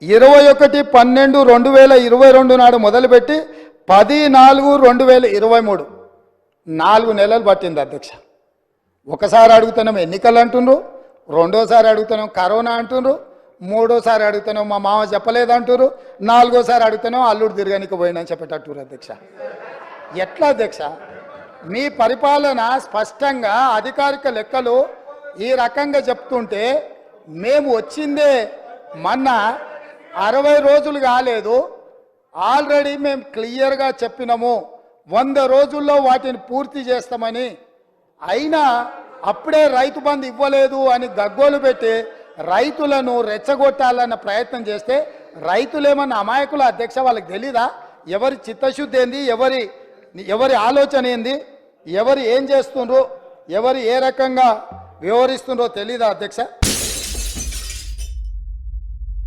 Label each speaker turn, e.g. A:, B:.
A: 21/12/2022 నాడు మొదలుపెట్టి 10/4/2023 4 నెలలు పట్టింది అధ్యక్ష. ఒకసారి అడుగుతున్నాం ఎన్నికలు అంటుండ్రు, రెండోసారి అడుగుతున్నాం కరోనా అంటుండ్రు, మూడోసారి అడుగుతున్నాం మా మామ చెప్పలేదు అంటున్నారు, నాలుగోసారి అడుగుతున్నాం అల్లుడు తిరగనికి పోయినని చెప్పేటట్టురు అధ్యక్ష. ఎట్లా అధ్యక్ష? మీ పరిపాలన స్పష్టంగా అధికారిక లెక్కలు ఈ రకంగా చెప్తుంటే మేము వచ్చిందే మొన్న 60 రోజులు కాలేదు, ఆల్రెడీ మేము క్లియర్గా చెప్పినాము 100 రోజుల్లో వాటిని పూర్తి చేస్తామని. అయినా అప్పుడే రైతు బంధు ఇవ్వలేదు అని గగ్గోలు పెట్టి రైతులను రెచ్చగొట్టాలన్న ప్రయత్నం చేస్తే రైతులేమన్నా అమాయకుల అధ్యక్ష? వాళ్ళకి తెలీదా ఎవరి చిత్తశుద్ధి ఏంది, ఎవరి ఆలోచన ఏంది, ఎవరు ఏం చేస్తుండ్రో, ఎవరు ఏ రకంగా వ్యవహరిస్తుండ్రో తెలీదా అధ్యక్ష?